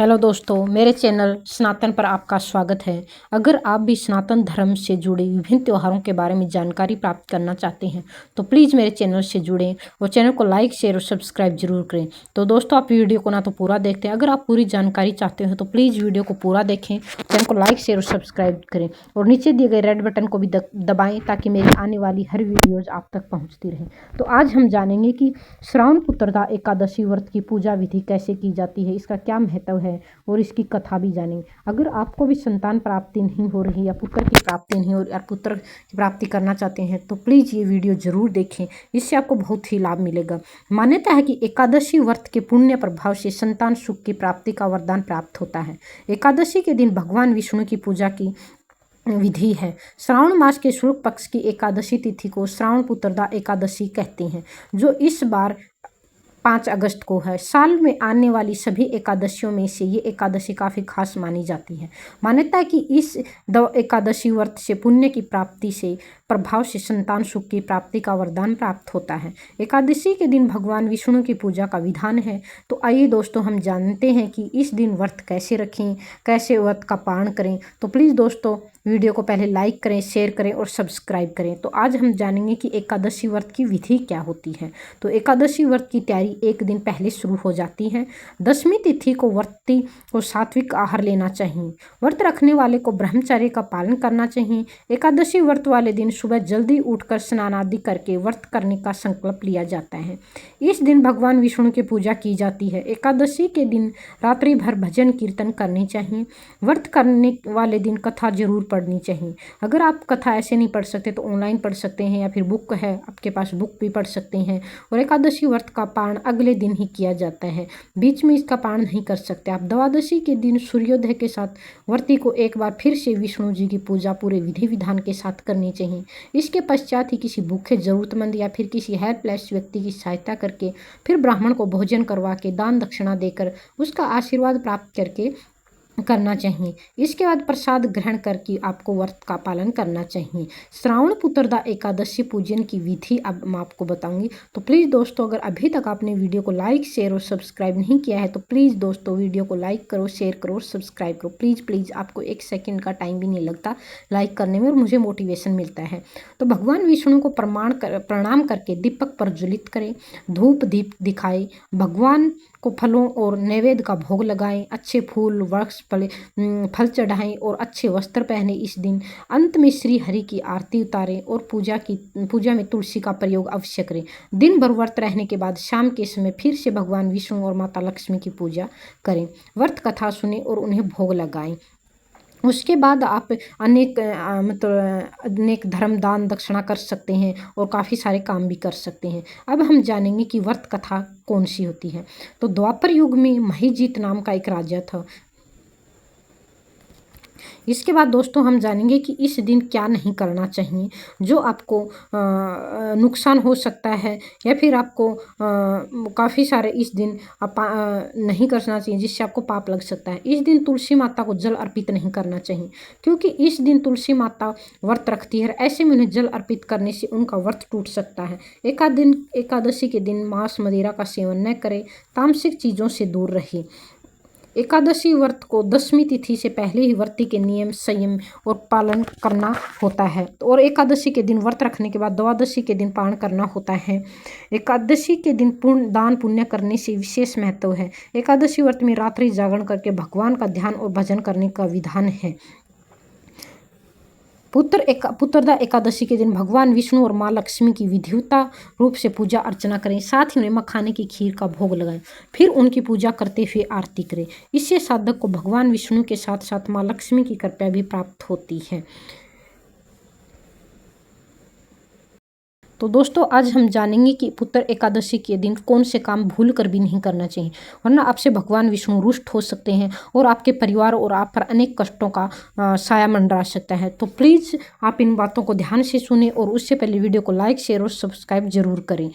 Hello दोस्तों, मेरे channel सनातन पर आपका स्वागत है। अगर आप भी सनातन धर्म से जुड़े विभिन्न त्योहारों के बारे में जानकारी प्राप्त करना चाहते हैं तो प्लीज़ मेरे चैनल से जुड़ें और चैनल को लाइक, शेयर और सब्सक्राइब जरूर करें। तो दोस्तों, आप वीडियो को ना तो पूरा देखते हैं, अगर आप पूरी जानकारी चाहते हो तो प्लीज़ वीडियो को पूरा देखें, चैनल को लाइक, शेयर और सब्सक्राइब करें और नीचे दिए गए रेड बटन को भी दबाएँ ताकि मेरी आने वाली हर वीडियोज़ आप तक पहुँचती रहे। तो आज हम जानेंगे कि श्रावण पुत्रदा एकादशी व्रत की पूजा विधि कैसे की जाती है, इसका क्या महत्व है और इसकी कथा भी जानेंगे। अगर आपको भी संतान प्राप्ति नहीं हो रही या पुत्र की प्राप्ति नहीं हो रही या पुत्र की प्राप्ति करना चाहते हैं तो प्लीज़ ये वीडियो ज़रूर देखें, इससे आपको बहुत ही लाभ मिलेगा। मान्यता है कि एकादशी व्रत के पुण्य प्रभाव से संतान सुख की प्राप्ति का वरदान प्राप्त होता है। एकादशी के दिन भगवान विष्णु की पूजा की विधि है। श्रावण मास के शुक्ल पक्ष की एकादशी तिथि को श्रावण पुत्रदा एकादशी कहते हैं, जो इस बार 5 अगस्त को है। साल में आने वाली सभी एकादशियों में से ये एकादशी काफ़ी खास मानी जाती है। मान्यता है कि इस एकादशी व्रत से पुण्य की प्राप्ति से प्रभाव से संतान सुख की प्राप्ति का वरदान प्राप्त होता है। एकादशी के दिन भगवान विष्णु की पूजा का विधान है। तो आइए दोस्तों, हम जानते हैं कि इस दिन व्रत कैसे रखें, कैसे व्रत का पालन करें। तो प्लीज़ दोस्तों, वीडियो को पहले लाइक करें, शेयर करें और सब्सक्राइब करें। तो आज हम जानेंगे कि एकादशी व्रत की विधि क्या होती है। तो एकादशी व्रत की तैयारी एक दिन पहले शुरू हो जाती है। 10वीं तिथि को व्रती को सात्विक आहार लेना चाहिए। व्रत रखने वाले को ब्रह्मचर्य का पालन करना चाहिए। एकादशी व्रत वाले दिन सुबह जल्दी उठकर स्नान आदि करके व्रत करने का संकल्प लिया जाता है। इस दिन भगवान विष्णु की पूजा की जाती है। एकादशी के दिन रात्रि भर भजन कीर्तन करनी चाहिए। व्रत करने वाले दिन कथा जरूर पढ़नी चाहिए। अगर आप कथा ऐसे नहीं पढ़ सकते तो ऑनलाइन पढ़ सकते हैं या फिर बुक है आपके पास, बुक भी पढ़ सकते हैं। और एकादशी व्रत का पारण अगले दिन ही किया जाता है, बीच में इसका पारण नहीं कर सकते आप। द्वादशी के दिन सूर्योदय के साथ व्रती को एक बार फिर से विष्णु जी की पूजा पूरे विधि विधान के साथ करनी चाहिए। इसके पश्चात ही किसी भूखे जरूरतमंद या फिर किसी हेल्पलेस व्यक्ति की सहायता करके फिर ब्राह्मण को भोजन करवा के दान दक्षिणा देकर उसका आशीर्वाद प्राप्त करके करना चाहिए। इसके बाद प्रसाद ग्रहण करके आपको व्रत का पालन करना चाहिए। श्रावण पुत्रदा एकादशी पूजन की विधि अब मैं आपको बताऊंगी। तो प्लीज़ दोस्तों, अगर अभी तक आपने वीडियो को लाइक, शेयर और सब्सक्राइब नहीं किया है तो प्लीज़ दोस्तों वीडियो को लाइक करो, शेयर करो और सब्सक्राइब करो। प्लीज़ आपको 1 सेकेंड का टाइम भी नहीं लगता लाइक करने में और मुझे मोटिवेशन मिलता है। तो भगवान विष्णु को प्रणाम करके दीपक प्रज्वलित करें, धूप दीप दिखाएं, भगवान को फलों और नैवेद्य का भोग लगाएं, अच्छे फूल वृक्ष फल चढ़ाएं और अच्छे वस्त्र पहने। इस दिन अंत में श्री हरि की आरती उतारें और पूजा में तुलसी का प्रयोग अवश्य करें। दिन भर व्रत रहने के बाद शाम के समय फिर से भगवान विष्णु और माता लक्ष्मी की पूजा करें, व्रत कथा सुने और उन्हें भोग लगाएं। उसके बाद आप अनेक धर्म दान दक्षिणा कर सकते हैं और काफ़ी सारे काम भी कर सकते हैं। अब हम जानेंगे कि व्रत कथा कौन सी होती है। तो द्वापर युग में महिजीत नाम का एक राजा था। इसके बाद दोस्तों, हम जानेंगे कि इस दिन क्या नहीं करना चाहिए जो आपको नुकसान हो सकता है या फिर आपको काफ़ी सारे इस दिन नहीं करना चाहिए जिससे आपको पाप लग सकता है। इस दिन तुलसी माता को जल अर्पित नहीं करना चाहिए क्योंकि इस दिन तुलसी माता व्रत रखती है। ऐसे में उन्हें जल अर्पित करने से उनका व्रत टूट सकता है। एकादशी के दिन मांस मदिरा का सेवन न करें, तामसिक चीज़ों से दूर रहें। एकादशी व्रत को 10वीं तिथि से पहले ही व्रती के नियम संयम और पालन करना होता है। और एकादशी के दिन व्रत रखने के बाद द्वादशी के दिन पारण करना होता है। एकादशी के दिन दान पुण्य करने से विशेष महत्व है। एकादशी व्रत में रात्रि जागरण करके भगवान का ध्यान और भजन करने का विधान है। पुत्रदा एकादशी के दिन भगवान विष्णु और माँ लक्ष्मी की विधिवत रूप से पूजा अर्चना करें, साथ ही उन्हें मखाने की खीर का भोग लगाएं, फिर उनकी पूजा करते हुए आरती करें। इससे साधक को भगवान विष्णु के साथ साथ माँ लक्ष्मी की कृपा भी प्राप्त होती है। तो दोस्तों, आज हम जानेंगे कि पुत्र एकादशी के दिन कौन से काम भूल कर भी नहीं करना चाहिए, वरना आपसे भगवान विष्णु रुष्ट हो सकते हैं और आपके परिवार और आप पर अनेक कष्टों का साया मंडरा सकता है। तो प्लीज़ आप इन बातों को ध्यान से सुने और उससे पहले वीडियो को लाइक, शेयर और सब्सक्राइब जरूर करें।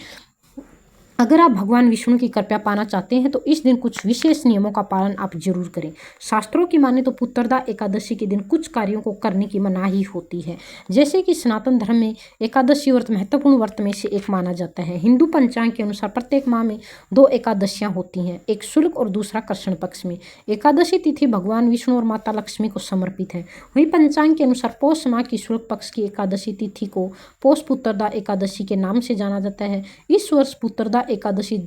अगर आप भगवान विष्णु की कृपा पाना चाहते हैं तो इस दिन कुछ विशेष नियमों का पालन आप जरूर करें। शास्त्रों की माने तो पुत्रदा एकादशी के दिन कुछ कार्यों को करने की मनाही होती है। जैसे कि सनातन धर्म में एकादशी व्रत महत्वपूर्ण व्रत में से एक माना जाता है। हिंदू पंचांग के अनुसार प्रत्येक माह में 2 एकादशियां होती हैं, एक शुक्ल और दूसरा कृष्ण पक्ष में। एकादशी तिथि भगवान विष्णु और माता लक्ष्मी को समर्पित है। वहीं पंचांग के अनुसार पौष माह की शुक्ल पक्ष की एकादशी तिथि को पौष पुत्रदा एकादशी के नाम से जाना जाता है। इस वर्ष पुत्रदा एकादशी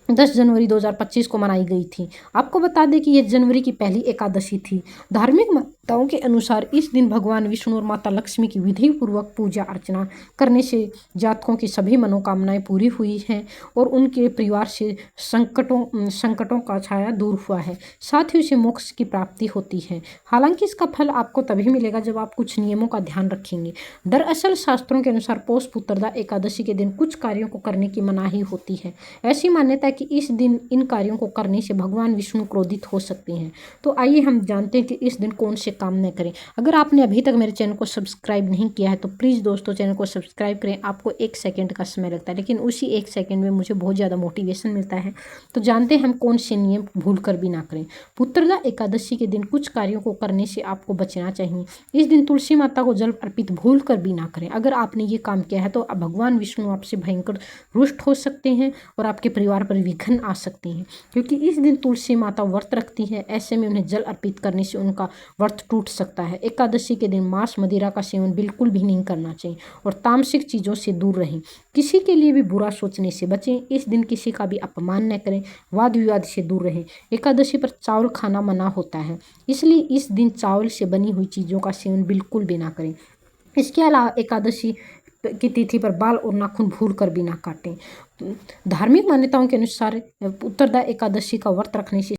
10 जनवरी 2025 को मनाई गई थी। आपको बता दें कि यह जनवरी की पहली एकादशी थी। धार्मिक मान्यताओं के अनुसार इस दिन भगवान विष्णु और माता लक्ष्मी की विधि पूर्वक पूजा अर्चना करने से जातकों की सभी मनोकामनाएं पूरी हुई हैं और उनके परिवार से संकटों का छाया दूर हुआ है। साथ ही उसे मोक्ष की प्राप्ति होती है। हालांकि इसका फल आपको तभी मिलेगा जब आप कुछ नियमों का ध्यान रखेंगे। दरअसल शास्त्रों के अनुसार पौष पुत्रदा एकादशी के दिन कुछ कार्यों को करने की मनाही होती है। ऐसी मान्यता है कि इस दिन इन कार्यों को करने से भगवान विष्णु क्रोधित हो सकते हैं। तो आइए हम जानते हैं कि इस दिन कौन से काम न करें। अगर आपने अभी तक मेरे चैनल को सब्सक्राइब नहीं किया है तो प्लीज़ दोस्तों चैनल को सब्सक्राइब करें। आपको 1 सेकंड का समय लगता है, लेकिन उसी 1 सेकंड में मुझे बहुत ज़्यादा मोटिवेशन मिलता है। तो जानते हैं हम कौन से नियम भूल कर भी ना करें। पुत्रदा एकादशी के दिन कुछ कार्यों को करने से आपको बचना चाहिए। इस दिन तुलसी माता को जल अर्पित भूल कर भी ना करें। अगर आपने ये काम किया है तो भगवान विष्णु आपसे भयंकर रुष्ट हो सकते हैं और आपके परिवार पर विघ्न आ सकते हैं, क्योंकि इस दिन तुलसी माता व्रत रखती है। ऐसे में उन्हें जल अर्पित करने से उनका व्रत टूट सकता है। एकादशी के दिन मांस मदिरा का सेवन बिल्कुल भी नहीं करना चाहिए और तामसिक चीज़ों से दूर रहें। किसी के लिए भी बुरा सोचने से बचें। इस दिन किसी का भी अपमान न करें। वाद विवाद से दूर रहें। एकादशी पर चावल खाना मना होता है, इसलिए इस दिन चावल से बनी हुई चीज़ों का सेवन बिल्कुल भी ना करें। इसके अलावा एकादशी की तिथि पर बाल और नाखून भूल कर भी ना काटें। धार्मिक मान्यताओं के अनुसार उत्तरदा एकादशी का व्रत रखने से